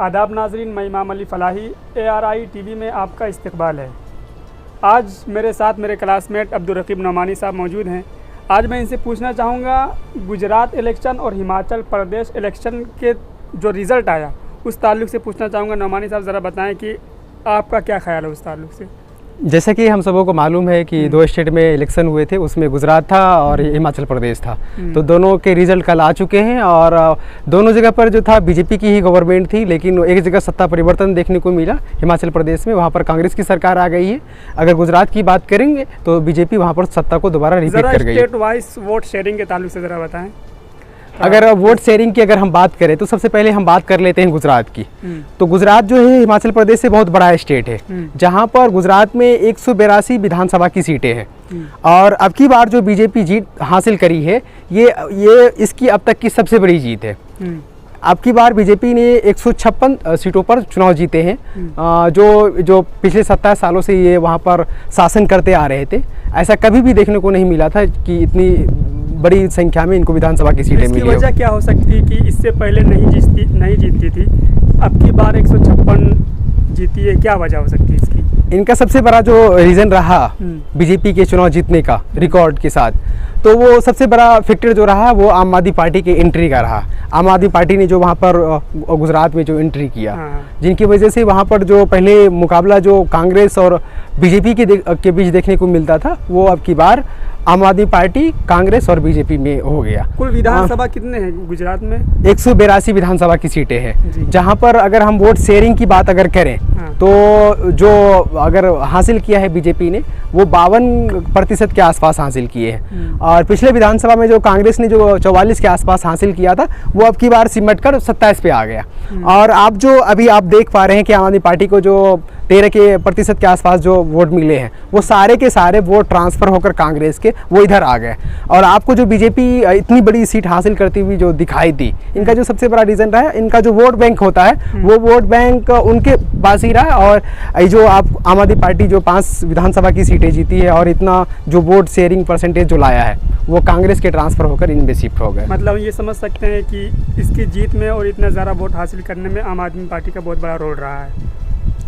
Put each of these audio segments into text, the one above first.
आदाब नाजरीन, मैं इमाम अली फ़लाही, ARI TV में आपका इस्तकबाल है। आज मेरे साथ मेरे क्लासमेट अब्दुल रकीब नौमानी साहब मौजूद हैं। आज मैं इनसे पूछना चाहूँगा गुजरात इलेक्शन और हिमाचल प्रदेश इलेक्शन के जो रिज़ल्ट आया उस ताल्लुक़ से पूछना चाहूँगा। नौमानी साहब ज़रा बताएं कि आपका क्या ख्याल है उस ताल्लुक़ से। जैसे कि हम सबों को मालूम है कि दो स्टेट में इलेक्शन हुए थे, उसमें गुजरात था और हिमाचल प्रदेश था। तो दोनों के रिजल्ट कल आ चुके हैं और दोनों जगह पर जो था बीजेपी की ही गवर्नमेंट थी, लेकिन एक जगह सत्ता परिवर्तन देखने को मिला हिमाचल प्रदेश में, वहाँ पर कांग्रेस की सरकार आ गई है। अगर गुजरात की बात करेंगे तो बीजेपी वहाँ पर सत्ता को दोबारा रिपीट कर गई है। स्टेट वाइज वोट शेयरिंग के ताल्लुक से ज़रा बताएं। अगर वोट शेयरिंग की अगर हम बात करें तो सबसे पहले हम बात कर लेते हैं गुजरात की। तो गुजरात जो है हिमाचल प्रदेश से बहुत बड़ा स्टेट है, जहां पर गुजरात में 182 विधानसभा की सीटें हैं और अब की बार जो बीजेपी जीत हासिल करी है ये इसकी अब तक की सबसे बड़ी जीत है। अब की बार बीजेपी ने 156 सीटों पर चुनाव जीते हैं, जो पिछले 27 सालों से ये वहाँ पर शासन करते आ रहे थे। ऐसा कभी भी देखने को नहीं मिला था कि इतनी बड़ी संख्या में इनको विधानसभा की सीटें मिली। इसकी वजह क्या हो सकती है कि इससे पहले नहीं जीतती थी, अब की बार 156 जीती है, क्या वजह हो सकती है इसकी? इनका सबसे बड़ा जो रीज़न रहा बीजेपी के चुनाव जीतने का रिकॉर्ड के साथ, तो वो सबसे बड़ा फैक्टर जो रहा वो आम आदमी पार्टी के एंट्री का रहा। आम आदमी पार्टी ने जो वहाँ पर गुजरात में जो एंट्री किया, जिनकी वजह से वहाँ पर जो पहले मुकाबला जो कांग्रेस और बीजेपी के बीच देखने को मिलता था, वो अब की बार आम आदमी पार्टी, कांग्रेस और बीजेपी में हो गया। कुल विधानसभा कितने हैं गुजरात में? 182 विधानसभा की सीटें हैं, जहां पर अगर हम वोट शेयरिंग की बात अगर करें तो जो अगर हासिल किया है बीजेपी ने वो 52% के आसपास हासिल किए हैं और पिछले विधानसभा में जो कांग्रेस ने जो 44 के आसपास हासिल किया था वो अब की बार सिमट कर 27 पे आ गया। और आप जो अभी आप देख पा रहे हैं कि आम आदमी पार्टी को जो 13% के आसपास जो वोट मिले हैं वो सारे के सारे वोट ट्रांसफ़र होकर कांग्रेस के वो इधर आ गए। और आपको जो बीजेपी इतनी बड़ी सीट हासिल करती हुई जो दिखाई दी, इनका जो सबसे बड़ा रीज़न रहा है, इनका जो वोट बैंक होता है वो वोट बैंक उनके पास ही रहा। और जो आप आम आदमी पार्टी जो 5 विधानसभा की सीटें जीती है और इतना जो वोट शेयरिंग परसेंटेज जो लाया है वो कांग्रेस के ट्रांसफ़र होकर इनमें शिफ्ट हो गए। मतलब ये समझ सकते हैं कि इसकी जीत में और इतना ज़्यादा वोट हासिल करने में आम आदमी पार्टी का बहुत बड़ा रोल रहा है।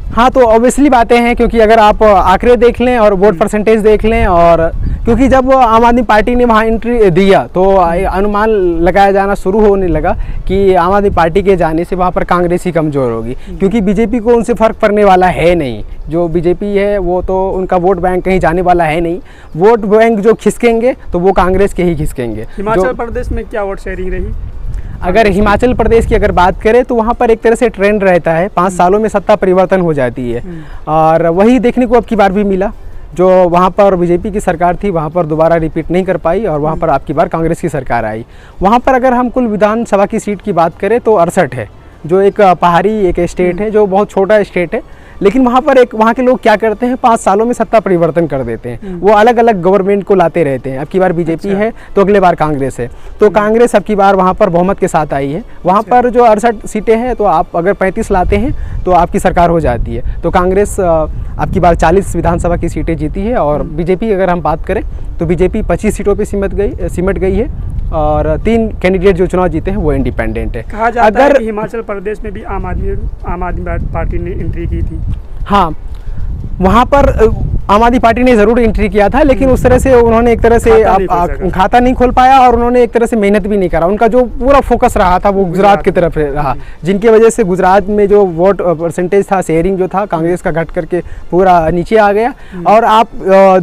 हाँ, तो ऑब्वियसली बातें हैं, क्योंकि अगर आप आंकड़े देख लें और वोट परसेंटेज देख लें, और क्योंकि जब आम आदमी पार्टी ने वहाँ एंट्री दिया तो अनुमान लगाया जाना शुरू होने लगा कि आम आदमी पार्टी के जाने से वहाँ पर कांग्रेस ही कमज़ोर होगी, क्योंकि बीजेपी को उनसे फ़र्क पड़ने वाला है नहीं। जो बीजेपी है वो तो उनका वोट बैंक कहीं जाने वाला है नहीं, वोट बैंक जो खिसकेंगे तो वो कांग्रेस के ही खिसकेंगे। हिमाचल प्रदेश में क्या वोट शेयरिंग रही? अगर हिमाचल प्रदेश की अगर बात करें तो वहाँ पर एक तरह से ट्रेंड रहता है, 5 सालों में सत्ता परिवर्तन हो जाती है और वही देखने को अब की बार भी मिला। जो वहाँ पर बीजेपी की सरकार थी वहाँ पर दोबारा रिपीट नहीं कर पाई और वहाँ पर अब की बार कांग्रेस की सरकार आई। वहाँ पर अगर हम कुल विधानसभा की सीट की बात करें तो 68 है, जो एक पहाड़ी एक स्टेट है, जो बहुत छोटा स्टेट है। लेकिन वहाँ पर वहाँ के लोग क्या करते हैं, 5 सालों में सत्ता परिवर्तन कर देते हैं, वो अलग अलग गवर्नमेंट को लाते रहते हैं। अब की बार बीजेपी है तो अगले बार कांग्रेस है, तो कांग्रेस अब की बार वहाँ पर बहुमत के साथ आई है। वहाँ पर जो 68 सीटें हैं तो आप अगर 35 लाते हैं तो आपकी सरकार हो जाती है। तो कांग्रेस अब की बार 40 विधानसभा की सीटें जीती है और बीजेपी अगर हम बात करें तो बीजेपी 25 सीटों पर सिमट गई है और 3 कैंडिडेट जो चुनाव जीते हैं वो इंडिपेंडेंट है। कहा जाता है कि हिमाचल प्रदेश में भी आम आदमी पार्टी ने एंट्री की थी। हाँ, वहाँ पर आम आदमी पार्टी ने ज़रूर एंट्री किया था, लेकिन उस तरह से उन्होंने एक तरह से खाता नहीं खोल पाया और उन्होंने एक तरह से मेहनत भी नहीं करा। उनका जो पूरा फोकस रहा था वो गुजरात की तरफ रहा, जिनकी वजह से गुजरात में जो वोट परसेंटेज था, शेयरिंग जो था कांग्रेस का घट करके पूरा नीचे आ गया। और आप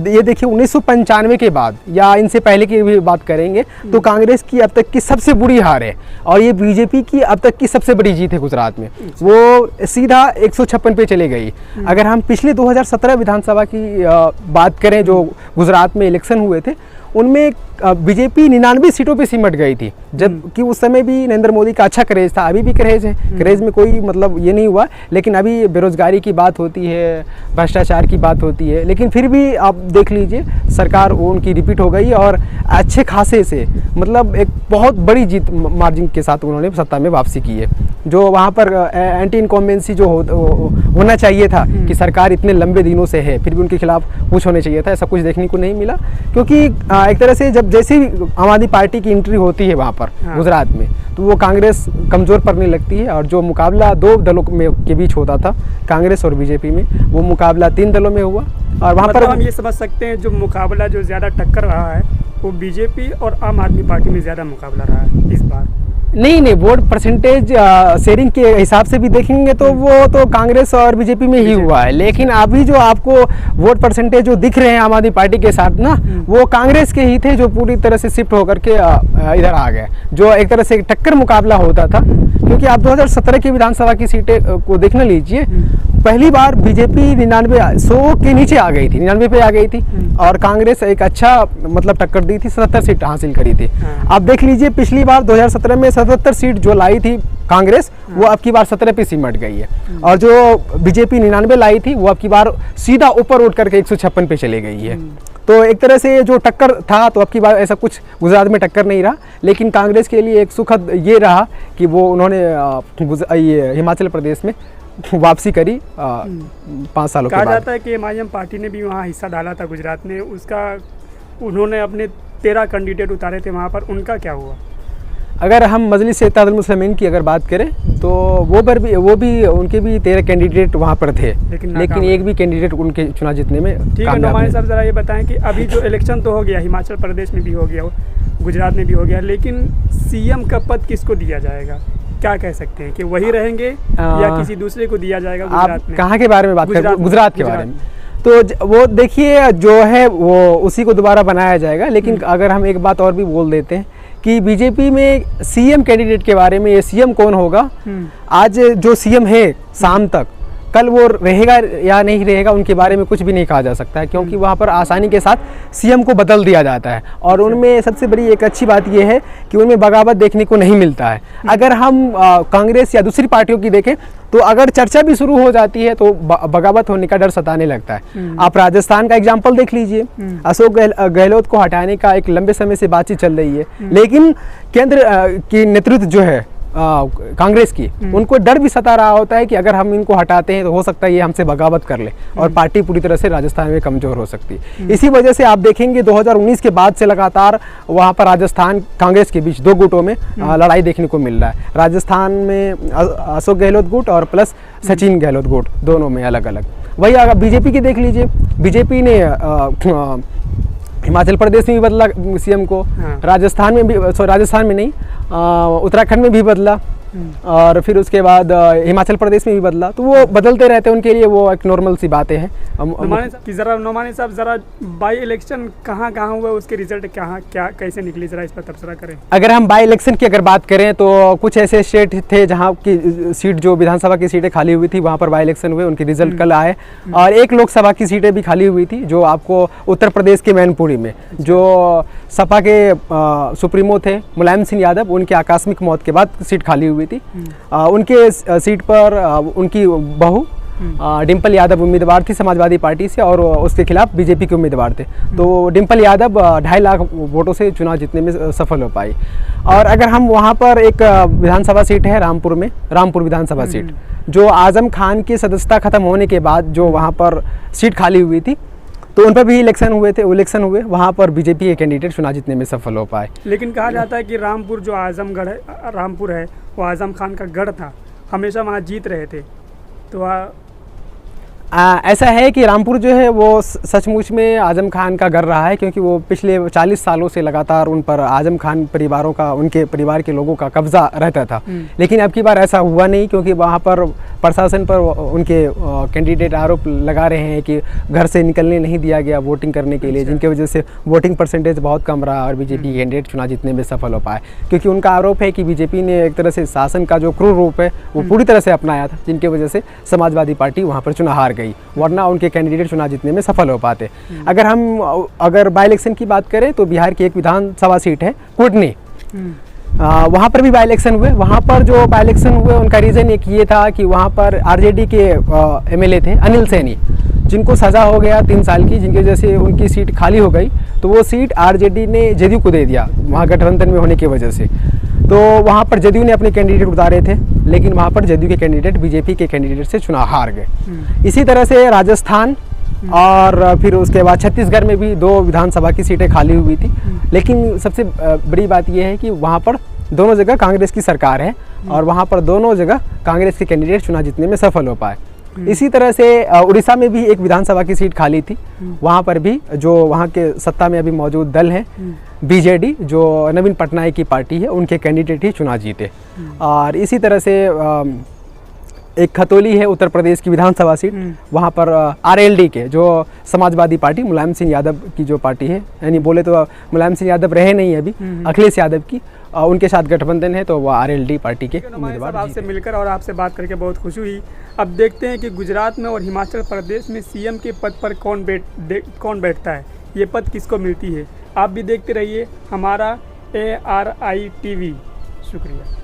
ये देखिए 1995 के बाद या इनसे पहले की भी बात करेंगे तो कांग्रेस की अब तक की सबसे बुरी हार है और ये बीजेपी की अब तक की सबसे बड़ी जीत है गुजरात में। वो सीधा 156 पे चले गई। अगर हम पिछले 2017 विधानसभा की बात करें जो गुजरात में इलेक्शन हुए थे, उनमें बीजेपी 99 सीटों पे सिमट गई थी, जबकि उस समय भी नरेंद्र मोदी का अच्छा क्रेज था। अभी भी क्रेज है, क्रेज में कोई मतलब ये नहीं हुआ, लेकिन अभी बेरोजगारी की बात होती है, भ्रष्टाचार की बात होती है, लेकिन फिर भी आप देख लीजिए सरकार वो उनकी रिपीट हो गई और अच्छे खासे से मतलब एक बहुत बड़ी जीत मार्जिन के साथ उन्होंने सत्ता में वापसी की है। जो वहाँ पर एंटी इनकम्बेंसी जो होना चाहिए था कि सरकार इतने लंबे दिनों से है फिर भी उनके खिलाफ कुछ होने चाहिए था, ऐसा कुछ देखने को नहीं मिला। क्योंकि एक तरह से जब जैसे ही आम आदमी पार्टी की एंट्री होती है वहाँ पर गुजरात में, तो वो कांग्रेस कमज़ोर पड़ने लगती है। और जो मुकाबला दो दलों में के बीच होता था, कांग्रेस और बीजेपी में, वो मुकाबला 3 दलों में हुआ। और वहाँ पर हम ये समझ सकते हैं जो मुकाबला जो ज़्यादा टक्कर रहा है वो बीजेपी और आम आदमी पार्टी में ज़्यादा मुकाबला रहा है इस बार। नहीं, वोट परसेंटेज शेयरिंग के हिसाब से भी देखेंगे तो वो तो कांग्रेस और बीजेपी में ही हुआ है। लेकिन अभी जो आपको वोट परसेंटेज जो दिख रहे हैं आम आदमी पार्टी के साथ ना, वो कांग्रेस के ही थे जो पूरी तरह से शिफ्ट होकर के इधर आ गए, जो एक तरह से टक्कर मुकाबला होता था। क्योंकि आप 2017 की विधानसभा की सीटें को देखना लीजिए, पहली बार बीजेपी 100 के नीचे आ गई थी, 99 पे आ गई थी, और कांग्रेस एक अच्छा मतलब टक्कर दी थी, 77 सीट हासिल करी थी। आप देख लीजिए पिछली बार 2017 में 77 सीट जो लाई थी कांग्रेस, वो अब की बार 17 पे सिमट गई है। और जो बीजेपी 99 लाई थी, वो अब की बार सीधा ऊपर उठ करके 156 पे चले गई है। तो एक तरह से जो टक्कर था, तो अब की बार ऐसा कुछ गुजरात में टक्कर नहीं रहा। लेकिन कांग्रेस के लिए एक सुखद ये रहा कि वो उन्होंने ये हिमाचल प्रदेश में वापसी करी 5 सालों के बाद। कहा जाता है कि एमआईएम पार्टी ने भी वहाँ हिस्सा डाला था गुजरात में, उसका उन्होंने अपने 13 कैंडिडेट उतारे थे वहाँ पर, उनका क्या हुआ? अगर हम मजलिस इत्तेहादुल मुस्लिमीन की अगर बात करें तो वो भी उनके भी 13 कैंडिडेट वहाँ पर थे, लेकिन एक भी कैंडिडेट उनके चुनाव जीतने में ठीक है। नोमानी साहब ज़रा ये बताएं कि अभी जो इलेक्शन तो हो गया, हिमाचल प्रदेश में भी हो गया, गुजरात में भी हो गया, लेकिन सीएम का पद किसको दिया जाएगा? क्या कह सकते हैं कि वही रहेंगे या किसी दूसरे को दिया जाएगा गुजरात में? कहाँ के बारे में बात करें? गुजरात के बारे में। तो वो देखिए जो है वो उसी को दोबारा बनाया जाएगा। लेकिन अगर हम एक बात और भी बोल देते हैं कि बीजेपी में सीएम कैंडिडेट के बारे में, ये सीएम कौन होगा, आज जो सीएम है शाम तक, कल वो रहेगा या नहीं रहेगा उनके बारे में कुछ भी नहीं कहा जा सकता है, क्योंकि वहाँ पर आसानी के साथ सीएम को बदल दिया जाता है। और उनमें सबसे बड़ी एक अच्छी बात ये है कि उनमें बगावत देखने को नहीं मिलता है। अगर हम कांग्रेस या दूसरी पार्टियों की देखें तो अगर चर्चा भी शुरू हो जाती है तो बगावत होने का डर सताने लगता है। आप राजस्थान का एग्जाम्पल देख लीजिए, अशोक गहलोत को हटाने का एक लंबे समय से बातचीत चल रही है, लेकिन केंद्र की नेतृत्व जो है कांग्रेस की, उनको डर भी सता रहा होता है कि अगर हम इनको हटाते हैं तो हो सकता है ये हमसे बगावत कर ले और पार्टी पूरी तरह से राजस्थान में कमजोर हो सकती है। इसी वजह से आप देखेंगे 2019 के बाद से लगातार वहाँ पर राजस्थान कांग्रेस के बीच 2 गुटों में लड़ाई देखने को मिल रहा है। राजस्थान में अशोक गहलोत गुट और प्लस सचिन गहलोत गुट, दोनों में अलग अलग। वही अगर बीजेपी की देख लीजिए, बीजेपी ने हिमाचल प्रदेश में भी बदला सीएम को, राजस्थान में भी, राजस्थान में नहीं, उत्तराखंड में भी बदला, और फिर उसके बाद हिमाचल प्रदेश में भी बदला। तो वो बदलते रहते हैं, उनके लिए वो एक नॉर्मल सी बातें हैं। नोमानी साहब ज़रा बाई इलेक्शन कहाँ हुआ, उसके रिजल्ट क्या कैसे निकली, ज़रा इस पर तबसरा करें। अगर हम बाई इलेक्शन की अगर बात करें तो कुछ ऐसे स्टेट थे जहाँ की सीट, जो विधानसभा की सीटें खाली हुई थी, वहाँ पर बाई इलेक्शन हुए, उनके रिजल्ट कल आए। और एक लोकसभा की सीटें भी खाली हुई थी, जो आपको उत्तर प्रदेश के मैनपुरी में, जो सपा के सुप्रीमो थे मुलायम सिंह यादव, उनके आकस्मिक मौत के बाद सीट खाली हुई थी। उनके सीट पर उनकी बहू डिम्पल यादव उम्मीदवार थी समाजवादी पार्टी से, और उसके खिलाफ बीजेपी के उम्मीदवार थे। तो डिम्पल यादव 2.5 लाख वोटों से चुनाव जीतने में सफल हो पाई। और अगर हम वहाँ पर एक विधानसभा सीट है रामपुर में, रामपुर विधानसभा सीट, जो आजम खान की सदस्यता खत्म होने के बाद जो वहाँ पर सीट खाली हुई थी, तो उन पर भी इलेक्शन हुए, वहाँ पर बीजेपी के कैंडिडेट चुनाव जीतने में सफल हो पाए। लेकिन कहा जाता है कि रामपुर जो आजमगढ़ है, रामपुर है, वो आजम खान का गढ़ था, हमेशा वहाँ जीत रहे थे। तो ऐसा है कि रामपुर जो है वो सचमुच में आजम खान का घर रहा है, क्योंकि वो पिछले 40 सालों से लगातार उन पर आजम खान परिवारों का, उनके परिवार के लोगों का कब्जा रहता था। लेकिन अब की बार ऐसा हुआ नहीं, क्योंकि वहाँ पर प्रशासन पर उनके कैंडिडेट आरोप लगा रहे हैं कि घर से निकलने नहीं दिया गया वोटिंग करने के लिए, जिनकी वजह से वोटिंग परसेंटेज बहुत कम रहा और बीजेपी कैंडिडेट चुनाव जीतने में सफल हो पाए। क्योंकि उनका आरोप है कि बीजेपी ने एक तरह से शासन का जो क्रूर रूप है वो पूरी तरह से अपनाया था, जिनकी वजह से समाजवादी पार्टी वहाँ पर चुनाव हार गई, वरना उनके कैंडिडेट चुनाव जीतने में सफल हो पाते। अगर बाई इलेक्शन की बात करें तो बिहार की एक विधानसभा सीट है कुटनी, वहाँ पर भी बाई इलेक्शन हुए। वहाँ पर जो बाई इलेक्शन हुए उनका रीज़न एक ये था कि वहाँ पर आरजेडी के एमएलए थे अनिल सैनी, जिनको सज़ा हो गया 3 साल की, जिनकी वजह से उनकी सीट खाली हो गई। तो वो सीट आरजेडी ने जेडीयू को दे दिया, वहाँ गठबंधन में होने की वजह से। तो वहाँ पर जेडीयू ने अपने कैंडिडेट उतारे थे, लेकिन वहाँ पर जेडीयू के कैंडिडेट बीजेपी के कैंडिडेट से चुनाव हार गए। इसी तरह से राजस्थान और फिर उसके बाद छत्तीसगढ़ में भी 2 विधानसभा की सीटें खाली हुई थी। लेकिन सबसे बड़ी बात यह है कि वहाँ पर दोनों जगह कांग्रेस की सरकार है और वहाँ पर दोनों जगह कांग्रेस के कैंडिडेट चुनाव जीतने में सफल हो पाए। इसी तरह से उड़ीसा में भी एक विधानसभा की सीट खाली थी, वहाँ पर भी जो वहाँ के सत्ता में अभी मौजूद दल है बीजेडी, जो नवीन पटनायक की पार्टी है, उनके कैंडिडेट ही चुनाव जीते। और इसी तरह से एक खतौली है उत्तर प्रदेश की विधानसभा सीट, वहाँ पर आरएलडी के जो समाजवादी पार्टी मुलायम सिंह यादव की जो पार्टी है, यानी बोले तो मुलायम सिंह यादव रहे नहीं अभी, अखिलेश यादव की, उनके साथ गठबंधन है, तो वो आरएलडी पार्टी के उम्मीदवार। आपसे मिलकर और आपसे बात करके बहुत खुशी हुई। अब देखते हैं कि गुजरात में और हिमाचल प्रदेश में सीएम के पद पर कौन बैठता है, ये पद किसको मिलती है। आप भी देखते रहिए हमारा ARI TV। शुक्रिया।